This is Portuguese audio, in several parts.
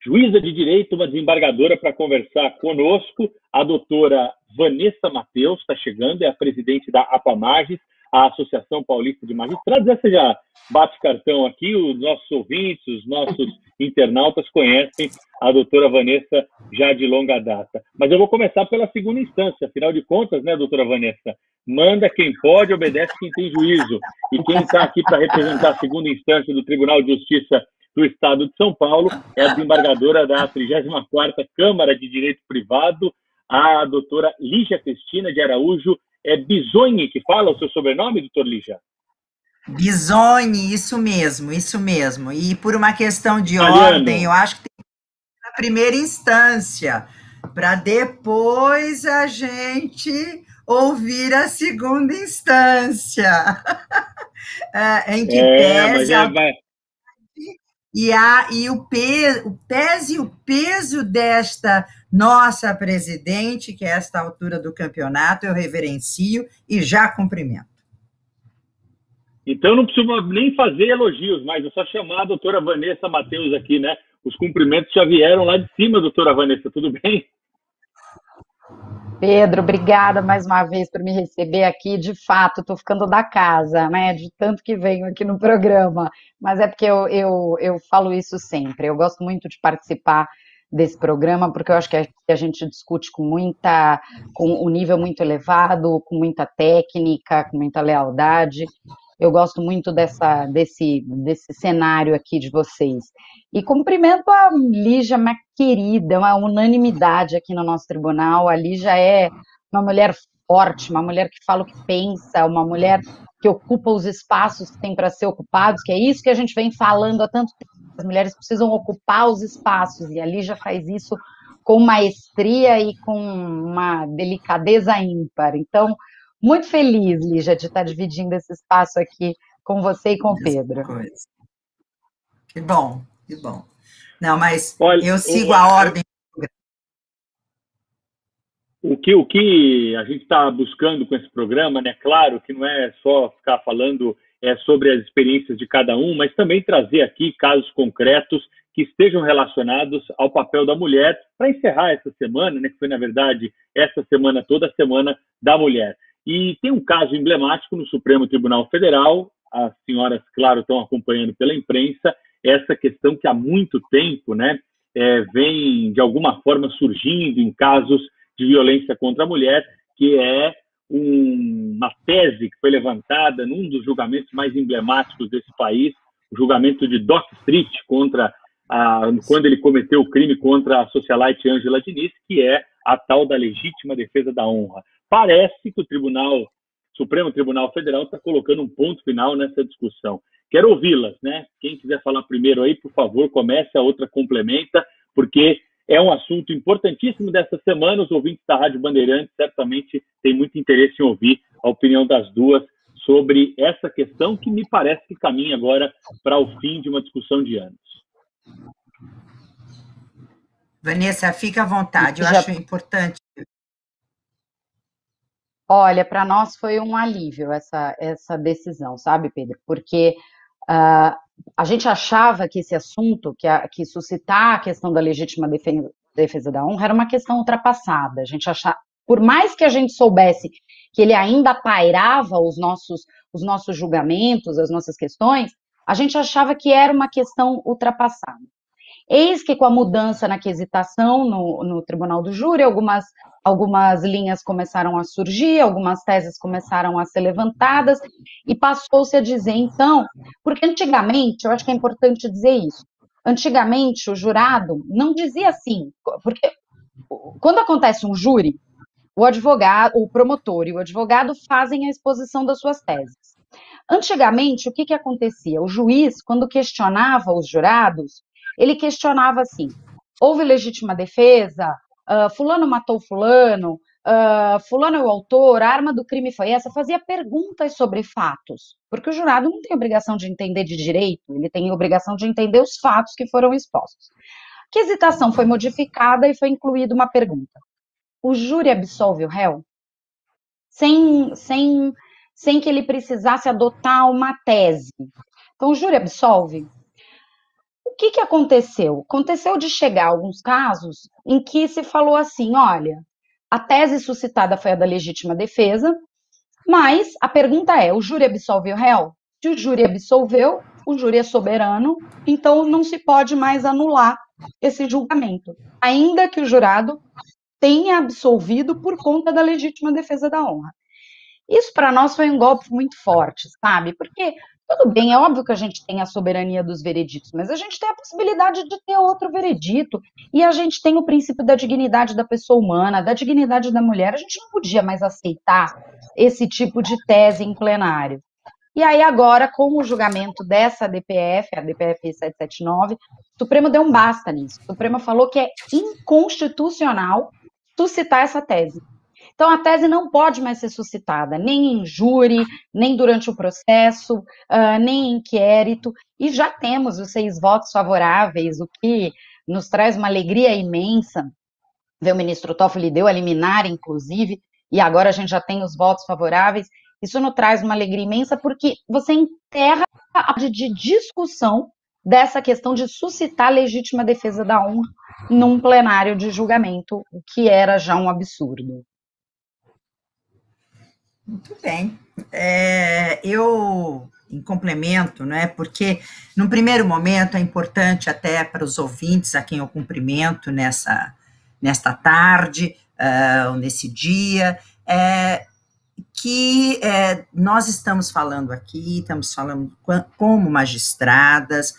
juíza de direito, uma desembargadora, para conversar conosco. A doutora Vanessa Mateus está chegando, é a presidente da APAMAGES, a Associação Paulista de Magistrados. Essa já bate cartão aqui, os nossos ouvintes, os nossos internautas conhecem a doutora Vanessa já de longa data. Mas eu vou começar pela segunda instância, afinal de contas, né, doutora Vanessa? Manda quem pode, obedece quem tem juízo. E quem está aqui para representar a segunda instância do Tribunal de Justiça do Estado de São Paulo é a desembargadora da 34ª Câmara de Direito Privado, a doutora Lígia Cristina de Araújo. É Bisogni que fala o seu sobrenome, doutor Lígia? Bisogni, isso mesmo, isso mesmo. E por uma questão de Italiano. ordem, eu acho que tem que ir na primeira instância, para depois a gente ouvir a segunda instância. Em que pese o peso desta nossa presidente, que a esta altura do campeonato eu reverencio e já cumprimento. Então não preciso nem fazer elogios, mas é só chamar a doutora Vanessa Mateus aqui, né? Os cumprimentos já vieram lá de cima, doutora Vanessa, tudo bem? Pedro, obrigada mais uma vez por me receber aqui. De fato, estou ficando da casa, né? De tanto que venho aqui no programa. Mas é porque eu falo isso sempre. Eu gosto muito de participar desse programa, porque eu acho que a gente discute com um nível muito elevado, com muita técnica, com muita lealdade. Eu gosto muito desse cenário aqui de vocês. E cumprimento a Lígia, minha querida, uma unanimidade aqui no nosso tribunal. A Lígia é uma mulher forte, uma mulher que fala o que pensa, uma mulher que ocupa os espaços que tem para ser ocupados, que é isso que a gente vem falando há tanto tempo. As mulheres precisam ocupar os espaços, e a Lígia faz isso com maestria e com uma delicadeza ímpar. Então, muito feliz, Lígia, de estar dividindo esse espaço aqui com você e com o Pedro. Que bom, que bom. Não, mas olha, eu sigo a ordem. O que a gente está buscando com esse programa, né? Claro que não é só ficar falando sobre as experiências de cada um, mas também trazer aqui casos concretos que estejam relacionados ao papel da mulher, para encerrar essa semana, né, que foi, na verdade, essa semana toda, a Semana da Mulher. E tem um caso emblemático no Supremo Tribunal Federal, as senhoras, claro, estão acompanhando pela imprensa, essa questão que há muito tempo, né, vem, de alguma forma, surgindo em casos de violência contra a mulher, que é uma tese que foi levantada num dos julgamentos mais emblemáticos desse país, o julgamento de Dock Street, quando ele cometeu o crime contra a socialite Ângela Diniz, que é a tal da legítima defesa da honra. Parece que o Supremo Tribunal Federal está colocando um ponto final nessa discussão. Quero ouvi-las, né? Quem quiser falar primeiro aí, por favor, comece, a outra complementa, porque é um assunto importantíssimo dessa semana. Os ouvintes da Rádio Bandeirantes certamente têm muito interesse em ouvir a opinião das duas sobre essa questão, que me parece que caminha agora para o fim de uma discussão de anos. Vanessa, fica à vontade, eu acho importante. Olha, para nós foi um alívio essa decisão, sabe, Pedro? Porque a gente achava que esse assunto, que suscitar a questão da legítima defesa da honra, era uma questão ultrapassada. A gente achava, por mais que a gente soubesse que ele ainda pairava os nossos julgamentos, as nossas questões, a gente achava que era uma questão ultrapassada. Eis que, com a mudança na quesitação no Tribunal do Júri, algumas linhas começaram a surgir, algumas teses começaram a ser levantadas, e passou-se a dizer, então, porque antigamente, eu acho que é importante dizer isso, antigamente o jurado não dizia assim, porque quando acontece um júri, o advogado, o promotor e o advogado fazem a exposição das suas teses. Antigamente, o que acontecia? O juiz, quando questionava os jurados, ele questionava assim, houve legítima defesa, fulano matou fulano, fulano é o autor, a arma do crime foi essa, fazia perguntas sobre fatos, porque o jurado não tem obrigação de entender de direito, ele tem obrigação de entender os fatos que foram expostos. A quesitação foi modificada e foi incluída uma pergunta. O júri absolve o réu? Sem que ele precisasse adotar uma tese. Então, o júri absolve? O o que aconteceu? Aconteceu de chegar alguns casos em que se falou assim, olha, a tese suscitada foi a da legítima defesa, mas a pergunta é, o júri absolve o réu? Se o júri absolveu, o júri é soberano, então não se pode mais anular esse julgamento, ainda que o jurado tenha absolvido por conta da legítima defesa da honra. Isso para nós foi um golpe muito forte, sabe? Porque tudo bem, é óbvio que a gente tem a soberania dos vereditos, mas a gente tem a possibilidade de ter outro veredito, e a gente tem o princípio da dignidade da pessoa humana, da dignidade da mulher. A gente não podia mais aceitar esse tipo de tese em plenário. E aí agora, com o julgamento dessa DPF, a DPF 779, o Supremo deu um basta nisso. O Supremo falou que é inconstitucional suscitar essa tese. Então, a tese não pode mais ser suscitada, nem em júri, nem durante o processo, nem em inquérito, e já temos os 6 votos favoráveis, o que nos traz uma alegria imensa, ver o ministro Toffoli deu a liminar, inclusive, e agora a gente já tem os votos favoráveis. Isso nos traz uma alegria imensa, porque você enterra a de discussão dessa questão de suscitar legítima defesa da honra num plenário de julgamento, o que era já um absurdo. Muito bem. Eu, em complemento, né, porque, num primeiro momento, é importante até para os ouvintes, a quem eu cumprimento nesta tarde, ou nesse dia, que nós estamos falando aqui, estamos falando como magistradas.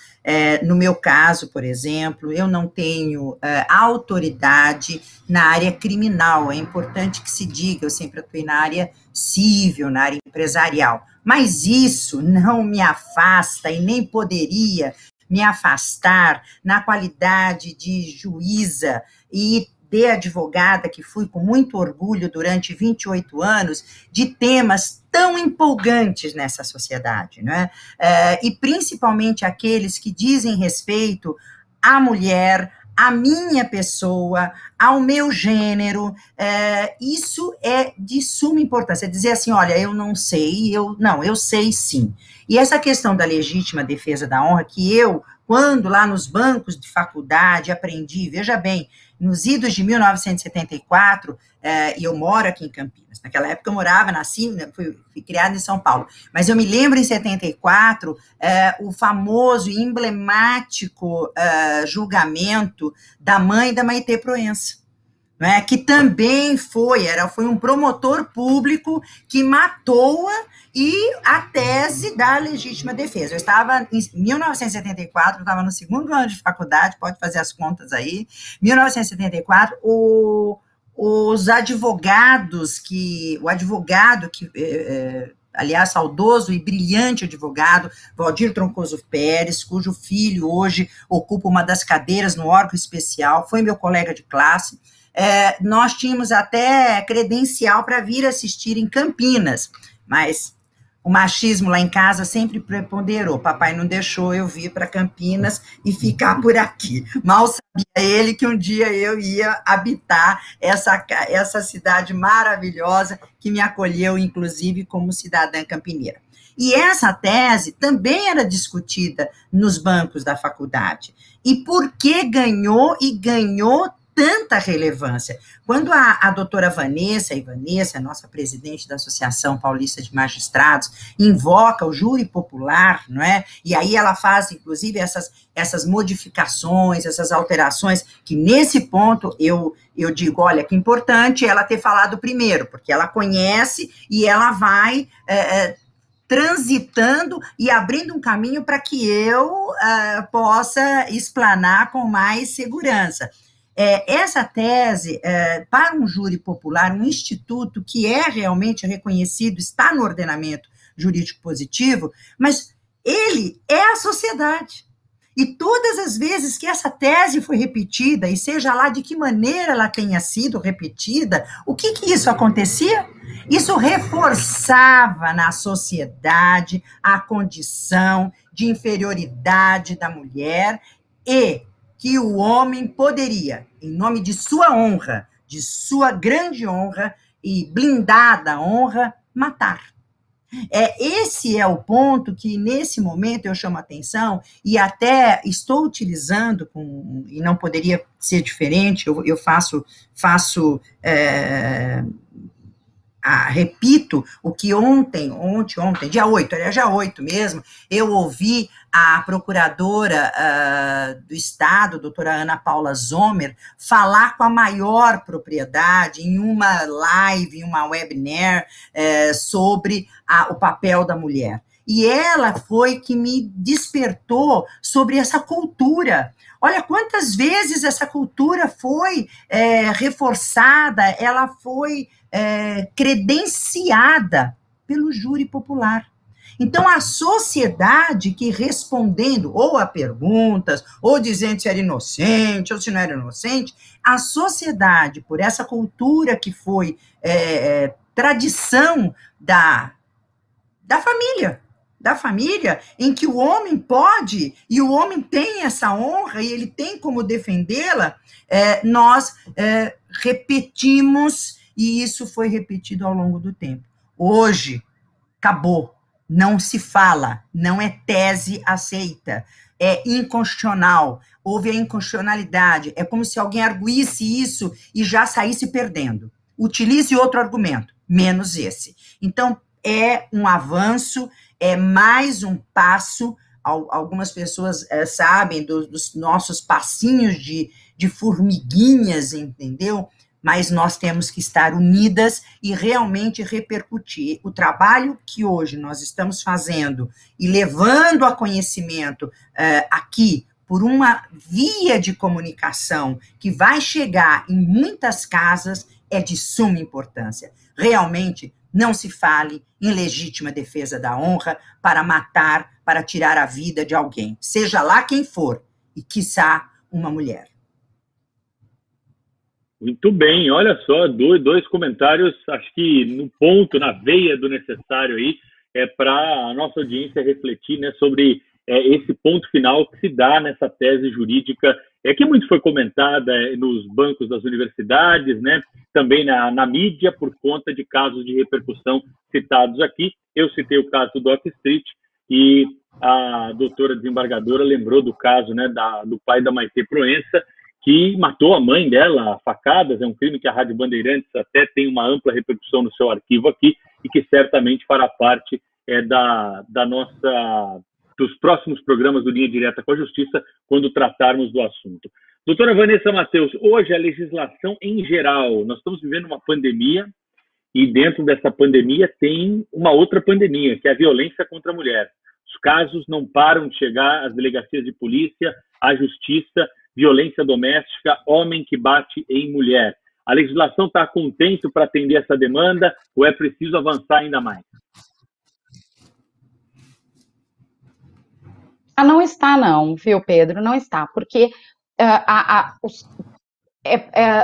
No meu caso, por exemplo, eu não tenho autoridade na área criminal, é importante que se diga, eu sempre atuei na área civil, na área empresarial, mas isso não me afasta e nem poderia me afastar na qualidade de juíza e de advogada, que fui com muito orgulho durante 28 anos, de temas tão empolgantes nessa sociedade, né? E principalmente aqueles que dizem respeito à mulher, à minha pessoa, ao meu gênero. Isso é de suma importância, dizer assim, olha, eu não sei, eu sei sim. E essa questão da legítima defesa da honra, que eu, quando lá nos bancos de faculdade aprendi, veja bem, nos idos de 1974, e eu moro aqui em Campinas, naquela época eu morava, nasci, fui criada em São Paulo, mas eu me lembro em 74, o famoso e emblemático julgamento da mãe da Maitê Proença, né, que também foi um promotor público que matou-a, e a tese da legítima defesa. Eu estava em 1974, eu estava no 2º ano de faculdade, pode fazer as contas aí, 1974, os advogados o advogado que, aliás, saudoso e brilhante advogado, Valdir Troncoso Pérez, cujo filho hoje ocupa uma das cadeiras no órgão especial, foi meu colega de classe. Nós tínhamos até credencial para vir assistir em Campinas, mas o machismo lá em casa sempre preponderou. Papai não deixou eu vir para Campinas e ficar por aqui. Mal sabia ele que um dia eu ia habitar essa cidade maravilhosa que me acolheu, inclusive, como cidadã campineira. E essa tese também era discutida nos bancos da faculdade. E por que ganhou tanta relevância? Quando a doutora Vanessa, nossa presidente da Associação Paulista de Magistrados, invoca o júri popular, não é? E aí ela faz, inclusive, essas modificações, essas alterações, que nesse ponto eu digo, olha, que importante ela ter falado primeiro, porque ela conhece e ela vai transitando e abrindo um caminho para que eu possa explanar com mais segurança. Essa tese, para um júri popular, um instituto que é realmente reconhecido, está no ordenamento jurídico positivo, mas ele é a sociedade. E todas as vezes que essa tese foi repetida, e seja lá de que maneira ela tenha sido repetida, o que isso acontecia? Isso reforçava na sociedade a condição de inferioridade da mulher e que o homem poderia, em nome de sua honra, de sua grande honra e blindada honra, matar. Esse é o ponto que, nesse momento, eu chamo a atenção, e até estou utilizando, e não poderia ser diferente, eu faço repito o que ontem, dia 8 mesmo, eu ouvi a procuradora do Estado, doutora Ana Paula Zomer, falar com a maior propriedade em uma live, em uma webinar, sobre o papel da mulher. E ela foi que me despertou sobre essa cultura. Olha quantas vezes essa cultura foi reforçada, ela foi credenciada pelo júri popular. Então, a sociedade que respondendo ou a perguntas, ou dizendo se era inocente, ou se não era inocente, a sociedade, por essa cultura que foi tradição da família, em que o homem pode, e o homem tem essa honra, e ele tem como defendê-la, nós repetimos, e isso foi repetido ao longo do tempo. Hoje, acabou, não se fala, não é tese aceita, é inconstitucional, houve a inconstitucionalidade, é como se alguém arguísse isso e já saísse perdendo. Utilize outro argumento, menos esse. Então, é um avanço, é mais um passo, algumas pessoas sabem dos nossos passinhos de formiguinhas, entendeu? Mas nós temos que estar unidas e realmente repercutir. O trabalho que hoje nós estamos fazendo e levando a conhecimento aqui, por uma via de comunicação que vai chegar em muitas casas, é de suma importância. Realmente, não se fale em legítima defesa da honra para matar, para tirar a vida de alguém, seja lá quem for, e quiçá uma mulher. Muito bem, olha só, dois comentários, acho que no ponto, na veia do necessário aí, para a nossa audiência refletir, né, sobre esse ponto final que se dá nessa tese jurídica, que muito foi comentada nos bancos das universidades, né, também na mídia, por conta de casos de repercussão citados aqui. Eu citei o caso do Doc Street, e a doutora desembargadora lembrou do caso, né, do pai da Maitê Proença, que matou a mãe dela a facadas. É um crime que a Rádio Bandeirantes até tem uma ampla repercussão no seu arquivo aqui, e que certamente fará parte dos próximos programas do Linha Direta com a Justiça, quando tratarmos do assunto. Doutora Vanessa Matheus, hoje a legislação em geral, nós estamos vivendo uma pandemia, e dentro dessa pandemia tem uma outra pandemia, que é a violência contra a mulher. Os casos não param de chegar às delegacias de polícia, à justiça, violência doméstica, homem que bate em mulher. A legislação está com tempo para atender essa demanda, ou é preciso avançar ainda mais? Não está não, viu, Pedro? Não está, porque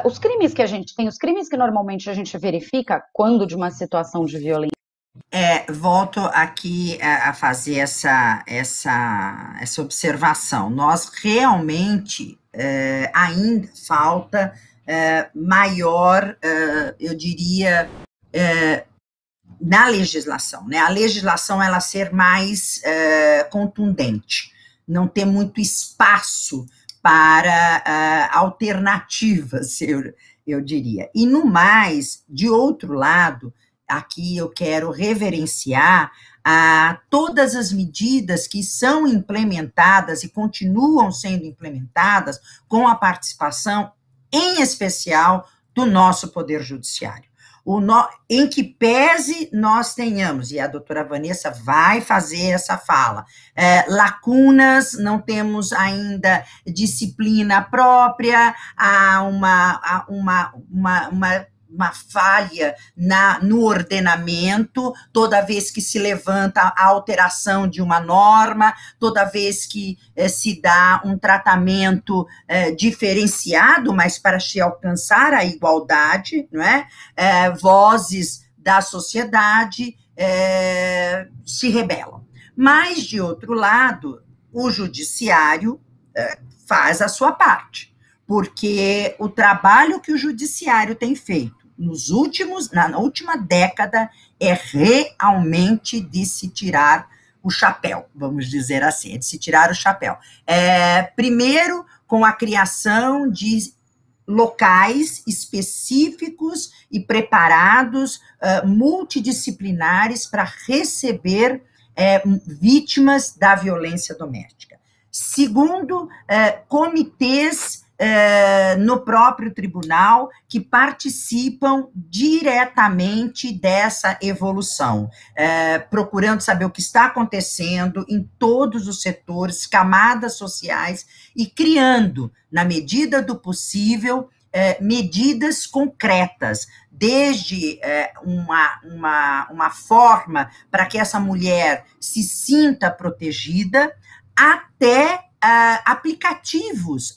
os crimes que a gente tem, os crimes que normalmente a gente verifica quando de uma situação de violência. Volto aqui a fazer essa observação. Nós realmente ainda falta maior, eu diria, na legislação, né? A legislação ela ser mais contundente, não ter muito espaço para alternativas, eu diria. E no mais, de outro lado, aqui eu quero reverenciar todas as medidas que são implementadas e continuam sendo implementadas com a participação, em especial, do nosso Poder Judiciário. Em que pese nós tenhamos, e a doutora Vanessa vai fazer essa fala, lacunas, não temos ainda disciplina própria, há uma falha no ordenamento, toda vez que se levanta a alteração de uma norma, toda vez que se dá um tratamento diferenciado, mas para se alcançar a igualdade, não é? Vozes da sociedade se rebelam. Mas, de outro lado, o judiciário faz a sua parte, porque o trabalho que o judiciário tem feito na última década, é realmente de se tirar o chapéu, vamos dizer assim, é de se tirar o chapéu. Primeiro, com a criação de locais específicos e preparados, multidisciplinares, para receber vítimas da violência doméstica. Segundo, comitês no próprio tribunal que participam diretamente dessa evolução, procurando saber o que está acontecendo em todos os setores, camadas sociais, e criando, na medida do possível, medidas concretas, desde uma forma para que essa mulher se sinta protegida, até aplicativos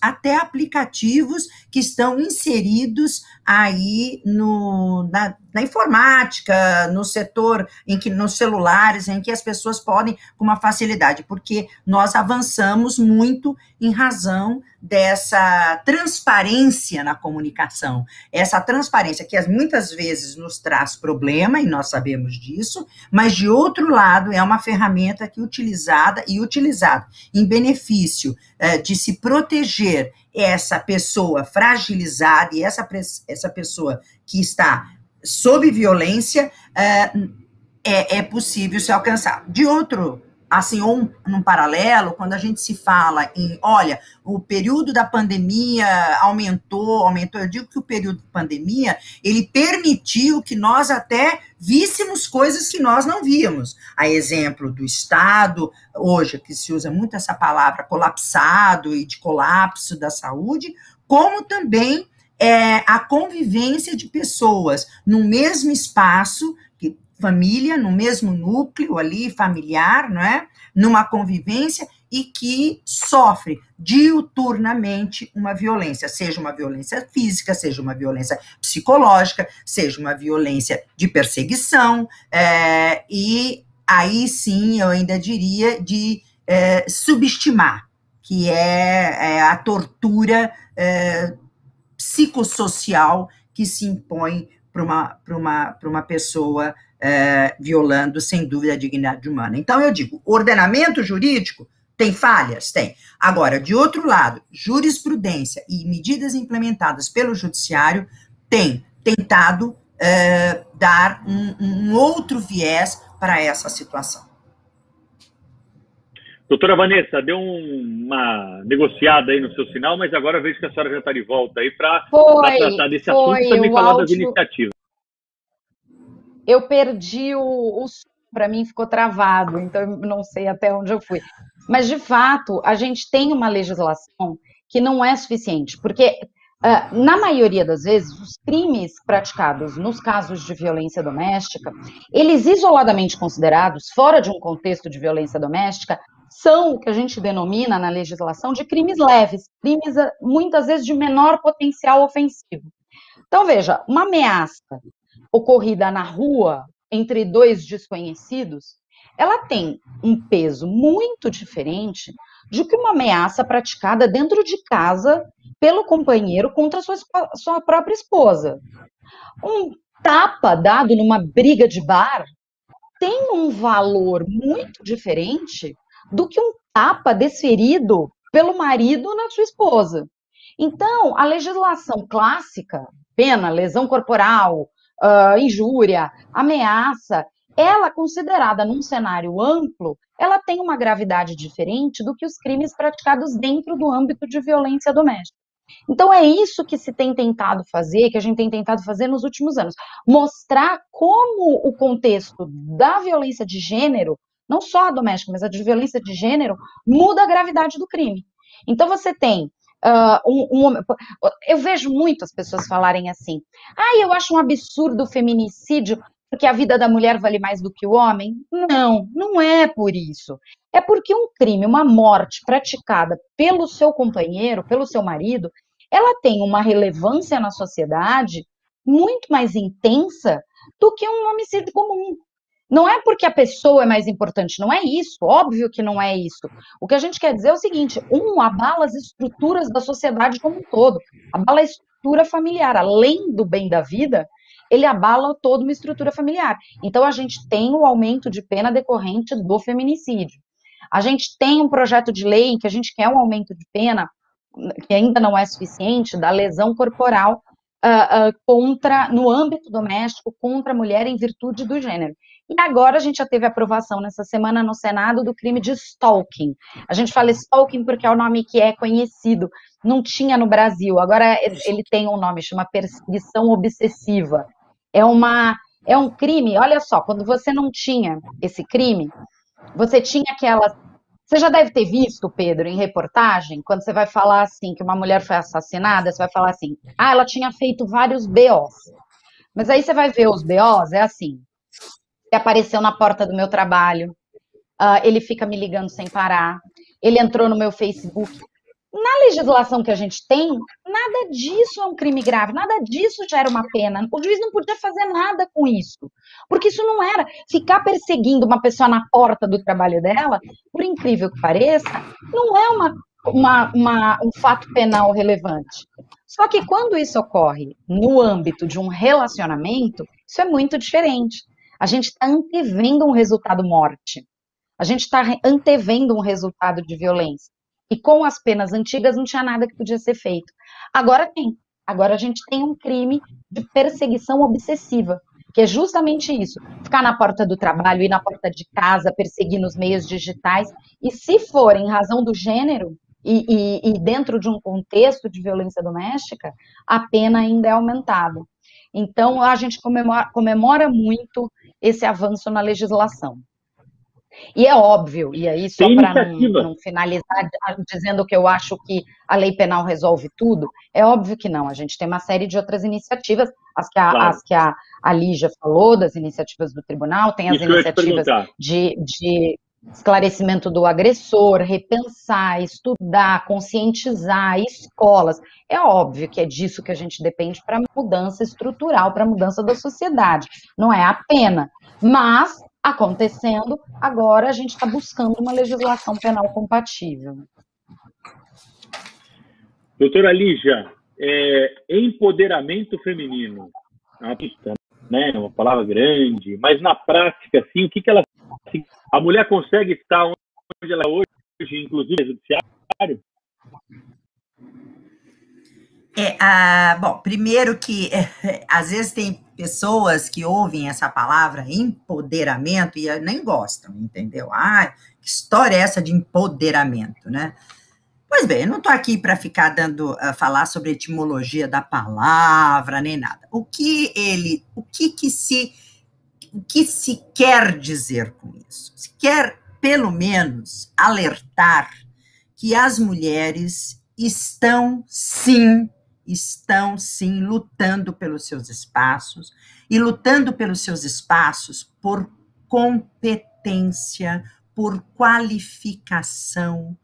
que estão inseridos aí na informática, no setor nos celulares, em que as pessoas podem com uma facilidade, porque nós avançamos muito em razão dessa transparência na comunicação, essa transparência que muitas vezes nos traz problema, e nós sabemos disso, mas de outro lado é uma ferramenta que utilizada em benefício de se proteger essa pessoa fragilizada e essa pessoa que está sob violência, é possível se alcançar. De outro, assim, num paralelo, quando a gente se fala em, olha, o período da pandemia aumentou, eu digo que o período da pandemia, ele permitiu que nós até víssemos coisas que nós não víamos. A exemplo do Estado, hoje, que se usa muito essa palavra colapsado e de colapso da saúde, como também a convivência de pessoas no mesmo espaço, família, no mesmo núcleo ali, familiar, não é? Numa convivência, e que sofre diuturnamente uma violência, seja uma violência física, seja uma violência psicológica, seja uma violência de perseguição, e aí sim, eu ainda diria, de subestimar, que é a tortura psicossocial que se impõe para uma pessoa violando, sem dúvida, a dignidade humana. Então, eu digo, o ordenamento jurídico tem falhas? Tem. Agora, de outro lado, jurisprudência e medidas implementadas pelo judiciário têm tentado dar um outro viés para essa situação. Doutora Vanessa, deu uma negociada aí no seu sinal, mas agora vejo que a senhora já está de volta aí para tratar desse assunto e também falar das iniciativas. Eu perdi o som, para mim ficou travado, então eu não sei até onde eu fui. Mas, de fato, a gente tem uma legislação que não é suficiente, porque, na maioria das vezes, os crimes praticados nos casos de violência doméstica, eles isoladamente considerados, fora de um contexto de violência doméstica, são o que a gente denomina na legislação de crimes leves, crimes muitas vezes de menor potencial ofensivo. Então, veja, uma ameaça ocorrida na rua entre dois desconhecidos, ela tem um peso muito diferente de que uma ameaça praticada dentro de casa pelo companheiro contra sua própria esposa. Um tapa dado numa briga de bar tem um valor muito diferente do que um tapa desferido pelo marido na sua esposa. Então, a legislação clássica, pena, lesão corporal, injúria, ameaça, ela, considerada num cenário amplo, ela tem uma gravidade diferente do que os crimes praticados dentro do âmbito de violência doméstica. Então, é isso que se tem tentado fazer, que a gente tem tentado fazer nos últimos anos. Mostrar como o contexto da violência de gênero, não só a doméstica, mas a de violência de gênero, muda a gravidade do crime. Então, você tem eu vejo muitas pessoas falarem assim, eu acho um absurdo o feminicídio, porque a vida da mulher vale mais do que o homem. Não, não é por isso. É porque um crime, uma morte praticada pelo seu companheiro, pelo seu marido, ela tem uma relevância na sociedade muito mais intensa do que um homicídio comum. Não é porque a pessoa é mais importante, não é isso, óbvio que não é isso. O que a gente quer dizer é o seguinte, abala as estruturas da sociedade como um todo, abala a estrutura familiar, além do bem da vida, ele abala toda uma estrutura familiar. Então, a gente tem o aumento de pena decorrente do feminicídio. A gente tem um projeto de lei em que a gente quer um aumento de pena, que ainda não é suficiente, da lesão corporal no âmbito doméstico, contra a mulher em virtude do gênero. E agora a gente já teve aprovação nessa semana no Senado do crime de stalking. A gente fala stalking porque é o nome que é conhecido, não tinha no Brasil, agora ele tem um nome, chama perseguição obsessiva. É um crime, olha só, quando você não tinha esse crime, você tinha aquelas... Você já deve ter visto, Pedro, em reportagem, quando você vai falar assim, que uma mulher foi assassinada, você vai falar assim, ela tinha feito vários BOs. Mas aí você vai ver os BOs, é assim, ele apareceu na porta do meu trabalho, ele fica me ligando sem parar, ele entrou no meu Facebook. Na legislação que a gente tem, nada disso é um crime grave, nada disso gera uma pena. O juiz não podia fazer nada com isso, porque isso não era ficar perseguindo uma pessoa na porta do trabalho dela, por incrível que pareça, não é um fato penal relevante. Só que quando isso ocorre no âmbito de um relacionamento, isso é muito diferente. A gente está antevendo um resultado morte. A gente está antevendo um resultado de violência. E com as penas antigas não tinha nada que podia ser feito. Agora tem. Agora a gente tem um crime de perseguição obsessiva, que é justamente isso. Ficar na porta do trabalho, ir na porta de casa, perseguir nos meios digitais. E se for em razão do gênero e dentro de um contexto de violência doméstica, a pena ainda é aumentada. Então, a gente comemora muito esse avanço na legislação. E é óbvio, e aí só para não finalizar dizendo que eu acho que a lei penal resolve tudo, é óbvio que não, a gente tem uma série de outras iniciativas, as que a Lígia falou, das iniciativas do tribunal, tem as iniciativas de esclarecimento do agressor, repensar, estudar, conscientizar, escolas. É óbvio que é disso que a gente depende para mudança estrutural, para mudança da sociedade, não é a pena, mas acontecendo, agora a gente está buscando uma legislação penal compatível. Doutora Lígia, empoderamento feminino, é uma palavra grande, mas na prática, assim, o que ela... A mulher consegue estar onde ela é hoje, inclusive no judiciário? Bom, primeiro que às vezes tem pessoas que ouvem essa palavra empoderamento e nem gostam, entendeu? Que história é essa de empoderamento, né? Pois bem, eu não estou aqui para ficar falar sobre a etimologia da palavra, nem nada. O que se quer dizer com isso? Se quer, pelo menos, alertar que as mulheres estão sim lutando pelos seus espaços, e lutando pelos seus espaços por competência, por qualificação,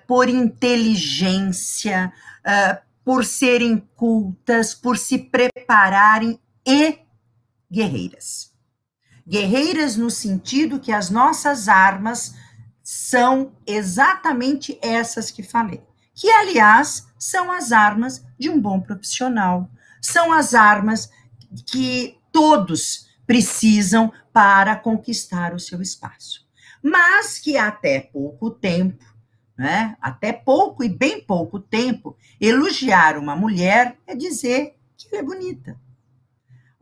por inteligência, por serem cultas, por se prepararem e guerreiras. Guerreiras no sentido que as nossas armas são exatamente essas que falei, que, aliás, são as armas de um bom profissional, são as armas que todos precisam para conquistar o seu espaço, mas que até pouco tempo, né, até pouco e bem pouco tempo, elogiar uma mulher é dizer que ela é bonita.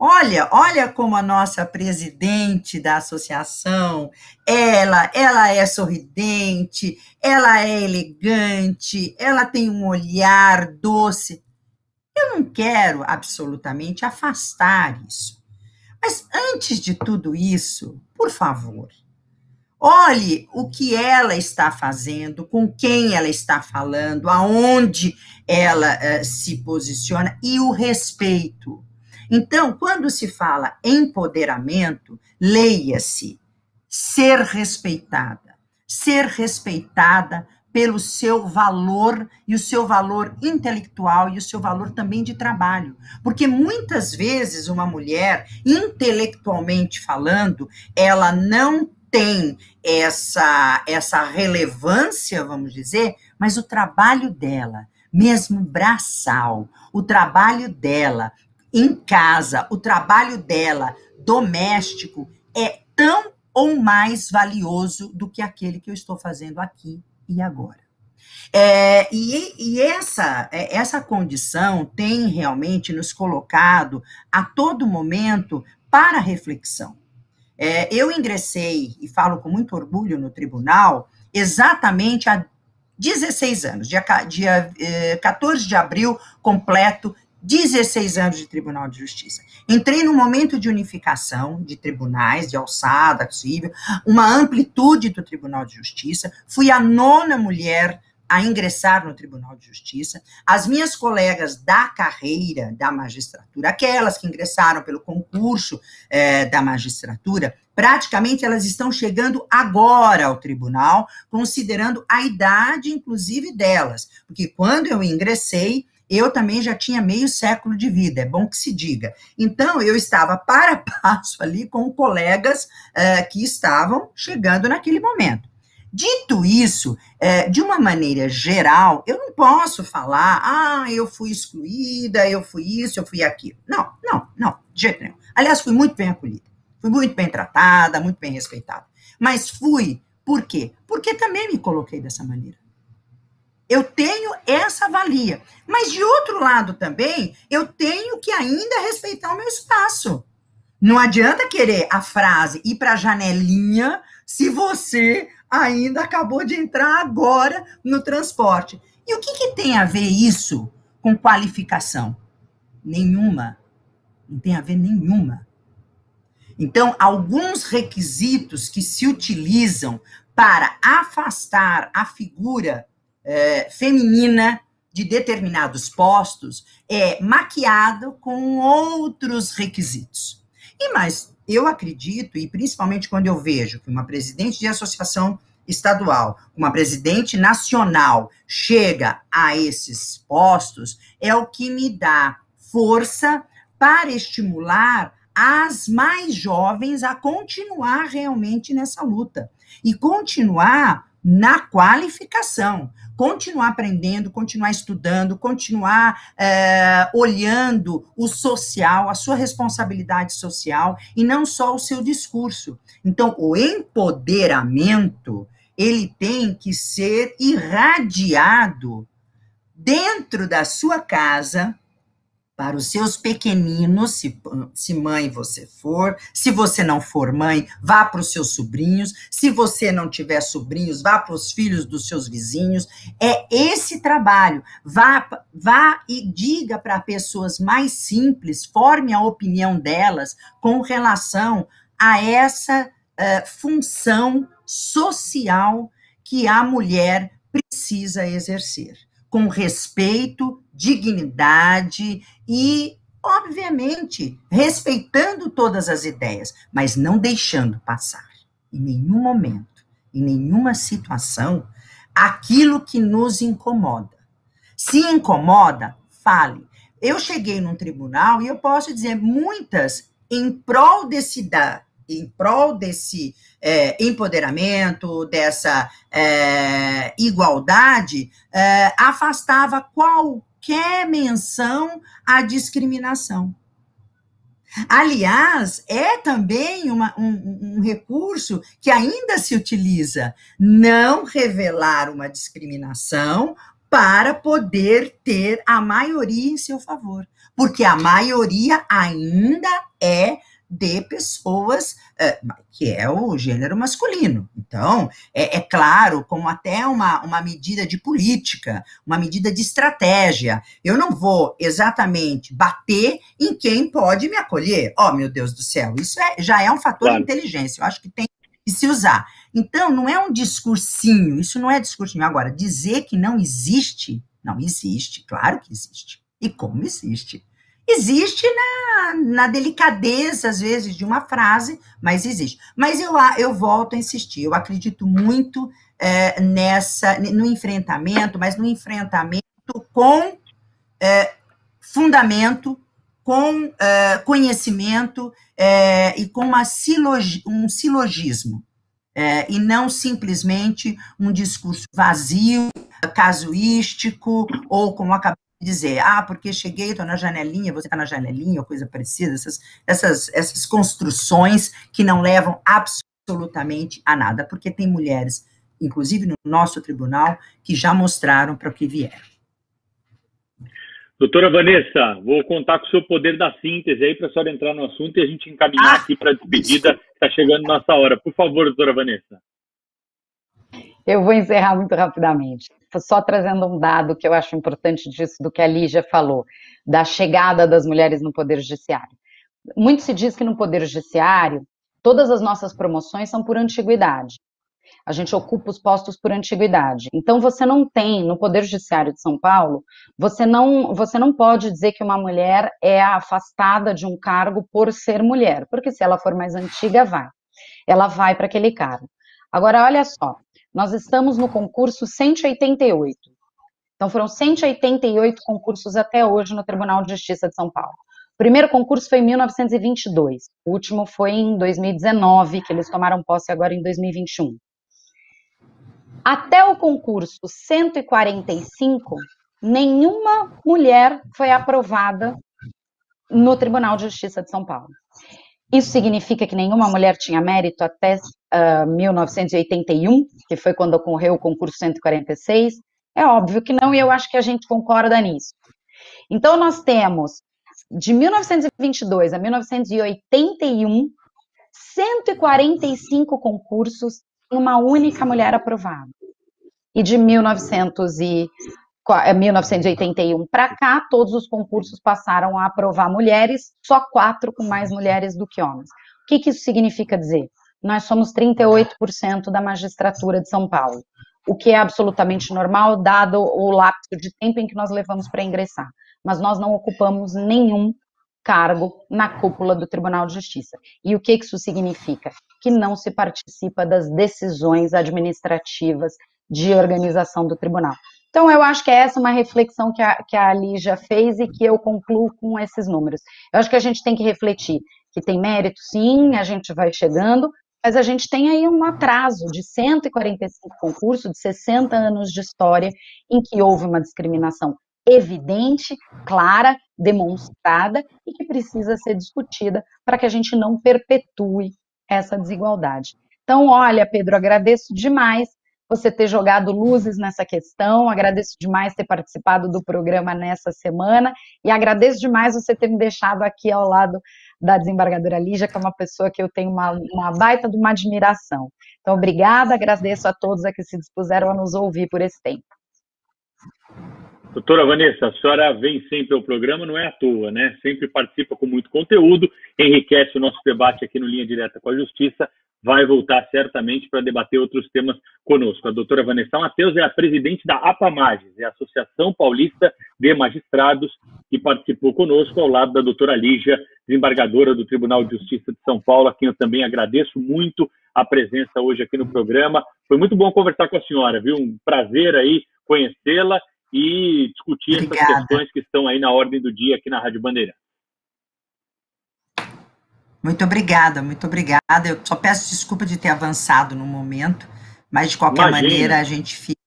Olha como a nossa presidente da associação, ela é sorridente, ela é elegante, ela tem um olhar doce. Eu não quero absolutamente afastar isso. Mas antes de tudo isso, por favor, olhe o que ela está fazendo, com quem ela está falando, aonde ela se posiciona e o respeito. Então, quando se fala empoderamento, leia-se ser respeitada pelo seu valor, e o seu valor intelectual, e o seu valor também de trabalho. Porque muitas vezes uma mulher, intelectualmente falando, ela não tem essa relevância, vamos dizer, mas o trabalho dela, mesmo braçal, o trabalho dela, em casa, o trabalho dela doméstico é tão ou mais valioso do que aquele que eu estou fazendo aqui e agora. Essa condição tem realmente nos colocado a todo momento para reflexão. Eu ingressei, e falo com muito orgulho no tribunal, exatamente há 16 anos, dia 14 de abril, completo 16 anos de Tribunal de Justiça. Entrei num momento de unificação de tribunais, de alçada civil, uma amplitude do Tribunal de Justiça, fui a 9ª mulher a ingressar no Tribunal de Justiça. As minhas colegas da carreira da magistratura, aquelas que ingressaram pelo concurso da magistratura, praticamente elas estão chegando agora ao tribunal, considerando a idade, inclusive, delas. Porque quando eu ingressei, eu também já tinha meio século de vida, é bom que se diga. Então, eu estava para passo ali com colegas que estavam chegando naquele momento. Dito isso, de uma maneira geral, eu não posso falar, eu fui excluída, eu fui isso, eu fui aquilo. Não, de jeito nenhum. Aliás, fui muito bem acolhida, fui muito bem tratada, muito bem respeitada. Mas fui, por quê? Porque também me coloquei dessa maneira. Eu tenho essa valia. Mas, de outro lado também, eu tenho que ainda respeitar o meu espaço. Não adianta querer a frase ir para a janelinha se você ainda acabou de entrar agora no transporte. E o que tem a ver isso com qualificação? Nenhuma. Não tem a ver nenhuma. Então, alguns requisitos que se utilizam para afastar a figura feminina de determinados postos é maquiado com outros requisitos. Mas eu acredito, e principalmente quando eu vejo que uma presidente de associação estadual, uma presidente nacional chega a esses postos, é o que me dá força para estimular as mais jovens a continuar realmente nessa luta e continuar na qualificação, continuar aprendendo, continuar estudando, continuar olhando o social, a sua responsabilidade social, e não só o seu discurso. Então, o empoderamento, ele tem que ser irradiado dentro da sua casa, para os seus pequeninos, se mãe você for, se você não for mãe, vá para os seus sobrinhos, se você não tiver sobrinhos, vá para os filhos dos seus vizinhos, é esse trabalho, vá e diga para pessoas mais simples, forme a opinião delas com relação a essa função social que a mulher precisa exercer, com respeito, dignidade e, obviamente, respeitando todas as ideias, mas não deixando passar, em nenhum momento, em nenhuma situação, aquilo que nos incomoda. Se incomoda, fale. Eu cheguei num tribunal e eu posso dizer muitas em prol desse empoderamento, dessa igualdade, afastava qualquer menção à discriminação. Aliás, é também um recurso que ainda se utiliza, não revelar uma discriminação para poder ter a maioria em seu favor, porque a maioria ainda é de pessoas que é o gênero masculino. Então, é claro, como até uma medida de política, uma medida de estratégia. Eu não vou exatamente bater em quem pode me acolher. Oh, meu Deus do céu, isso já é um fator de inteligência, eu acho que tem que se usar. Então, não é um discursinho, isso não é discursinho. Agora, dizer que não existe, claro que existe. E como existe? Existe na delicadeza, às vezes, de uma frase, mas existe. Mas eu volto a insistir, eu acredito muito no enfrentamento, mas no enfrentamento com fundamento, com conhecimento e com um silogismo, e não simplesmente um discurso vazio, casuístico, ou como acabei dizer, porque cheguei, estou na janelinha, você está na janelinha, ou coisa parecida, essas construções que não levam absolutamente a nada, porque tem mulheres, inclusive no nosso tribunal, que já mostraram para o que vieram. Doutora Vanessa, vou contar com o seu poder da síntese aí para a senhora entrar no assunto e a gente encaminhar aqui para a despedida, está chegando nossa hora. Por favor, doutora Vanessa. Eu vou encerrar muito rapidamente, só trazendo um dado que eu acho importante disso, do que a Lígia falou, da chegada das mulheres no Poder Judiciário. Muito se diz que no Poder Judiciário, todas as nossas promoções são por antiguidade. A gente ocupa os postos por antiguidade. Então, você não tem, no Poder Judiciário de São Paulo, você não pode dizer que uma mulher é afastada de um cargo por ser mulher, porque se ela for mais antiga, ela vai para aquele cargo. Agora, olha só, nós estamos no concurso 188. Então, foram 188 concursos até hoje no Tribunal de Justiça de São Paulo. O primeiro concurso foi em 1922, o último foi em 2019, que eles tomaram posse agora em 2021. Até o concurso 145, nenhuma mulher foi aprovada no Tribunal de Justiça de São Paulo. Isso significa que nenhuma mulher tinha mérito até 1981, que foi quando ocorreu o concurso 146? É óbvio que não, e eu acho que a gente concorda nisso. Então, nós temos, de 1922 a 1981, 145 concursos, uma única mulher aprovada. E de 1981 para cá, todos os concursos passaram a aprovar mulheres, só 4 com mais mulheres do que homens. O que isso significa dizer? Nós somos 38% da magistratura de São Paulo, o que é absolutamente normal, dado o lapso de tempo em que nós levamos para ingressar. Mas nós não ocupamos nenhum cargo na cúpula do Tribunal de Justiça. E o que isso significa? Que não se participa das decisões administrativas de organização do tribunal. Então, eu acho que essa é uma reflexão que a Lígia fez e que eu concluo com esses números. Eu acho que a gente tem que refletir que tem mérito, sim, a gente vai chegando, mas a gente tem aí um atraso de 145 concursos, de 60 anos de história, em que houve uma discriminação evidente, clara, demonstrada e que precisa ser discutida para que a gente não perpetue essa desigualdade. Então, olha, Pedro, agradeço demais você ter jogado luzes nessa questão, agradeço demais ter participado do programa nessa semana e agradeço demais você ter me deixado aqui ao lado da desembargadora Lígia, que é uma pessoa que eu tenho uma baita de uma admiração. Então, obrigada, agradeço a todos que se dispuseram a nos ouvir por esse tempo. Doutora Vanessa, a senhora vem sempre ao programa, não é à toa, né? Sempre participa com muito conteúdo, enriquece o nosso debate aqui no Linha Direta com a Justiça, vai voltar certamente para debater outros temas conosco. A doutora Vanessa Matheus é a presidente da APAMAGES, é a Associação Paulista de Magistrados, que participou conosco ao lado da doutora Lígia, desembargadora do Tribunal de Justiça de São Paulo, a quem eu também agradeço muito a presença hoje aqui no programa. Foi muito bom conversar com a senhora, viu? Um prazer aí conhecê-la e discutir essas questões que estão aí na ordem do dia aqui na Rádio Bandeira. Muito obrigada, muito obrigada. Eu só peço desculpa de ter avançado no momento, mas de qualquer maneira a gente fica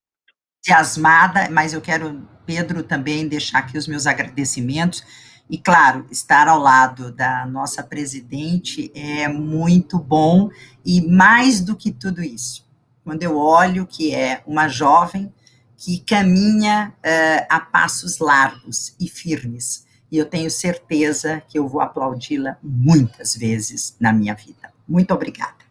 entusiasmada, mas eu quero, Pedro, também deixar aqui os meus agradecimentos e, claro, estar ao lado da nossa presidente é muito bom e mais do que tudo isso, quando eu olho que é uma jovem que caminha a passos largos e firmes. E eu tenho certeza que eu vou aplaudi-la muitas vezes na minha vida. Muito obrigada.